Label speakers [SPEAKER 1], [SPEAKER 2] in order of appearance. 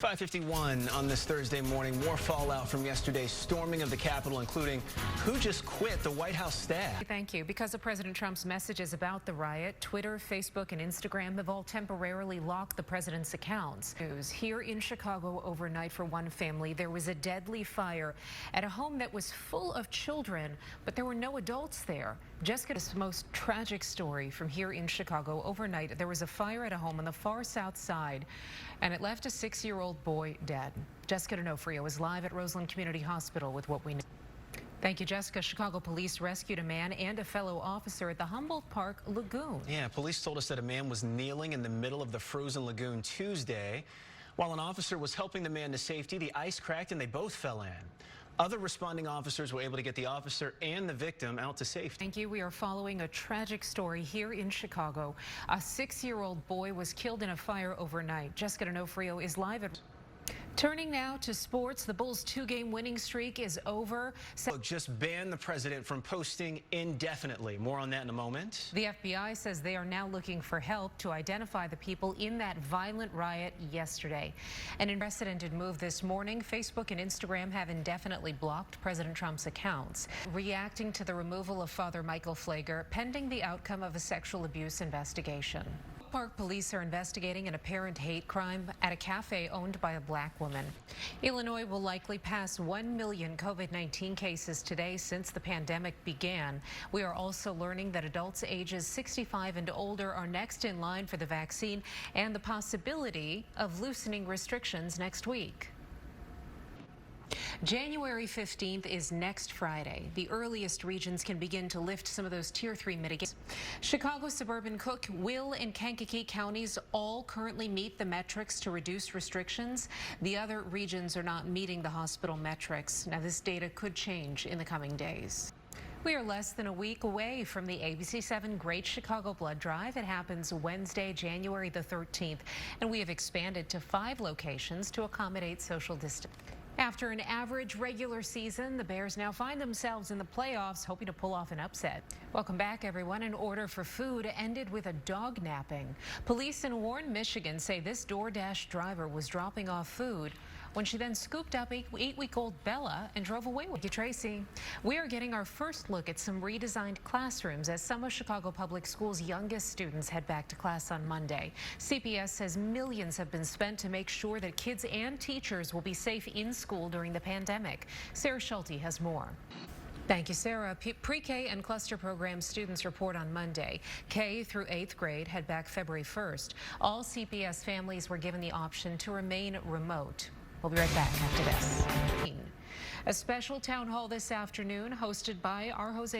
[SPEAKER 1] 5:51 on this Thursday morning. More fallout from yesterday's storming of the Capitol, including who just quit the White House staff.
[SPEAKER 2] Thank you. Because of President Trump's messages about the riot, Twitter, Facebook, and Instagram have all temporarily locked the president's accounts. News here in Chicago overnight for one family. There was a deadly fire at a home that was full of children, but there were no adults there. Jessica's most tragic story from here in Chicago overnight. There was a fire at a home on the far south side, and it left a 6-year-old boy dead. Jessica D'Onofrio is live at Roseland Community Hospital with what we know. Thank you, Jessica. Chicago police rescued a man and a fellow officer at the Humboldt Park Lagoon.
[SPEAKER 1] Yeah, police told us that a man was kneeling in the middle of the frozen lagoon Tuesday. While an officer was helping the man to safety, the ice cracked and they both fell in. Other responding officers were able to get the officer and the victim out to safety.
[SPEAKER 2] Thank you. We are following a tragic story here in Chicago. A 6-year-old boy was killed in a fire overnight. Jessica D'Onofrio is live at... Turning now to sports, the Bulls' 2-game winning streak is over.
[SPEAKER 1] Just banned the president from posting indefinitely. More on that in a moment.
[SPEAKER 2] The FBI says they are now looking for help to identify the people in that violent riot yesterday. An unprecedented move this morning. Facebook and Instagram have indefinitely blocked President Trump's accounts, reacting to the removal of Father Michael Pfleger pending the outcome of a sexual abuse investigation. Park police are investigating an apparent hate crime at a cafe owned by a black woman. Illinois will likely pass 1 million COVID-19 cases today since the pandemic began. We are also learning that adults ages 65 and older are next in line for the vaccine and the possibility of loosening restrictions next week. January 15th is next Friday. The earliest regions can begin to lift some of those Tier 3 mitigations. Chicago suburban Cook, Will, and Kankakee counties all currently meet the metrics to reduce restrictions. The other regions are not meeting the hospital metrics. Now, this data could change in the coming days. We are less than a week away from the ABC7 Great Chicago Blood Drive. It happens Wednesday, January the 13th, and we have expanded to 5 locations to accommodate social distance. After an average regular season, the Bears now find themselves in the playoffs, hoping to pull off an upset. Welcome back, everyone. An order for food ended with a dog napping. Police in Warren, Michigan say this DoorDash driver was dropping off food when she then scooped up 8-week-old Bella and drove away with you, Tracy. We are getting our first look at some redesigned classrooms as some of Chicago Public Schools' youngest students head back to class on Monday. CPS says millions have been spent to make sure that kids and teachers will be safe in school during the pandemic. Sarah Schulte has more. Thank you, Sarah. Pre-K and cluster program students report on Monday. K through 8th grade head back February 1st. All CPS families were given the option to remain remote. We'll be right back after this. A special town hall this afternoon hosted by our Jose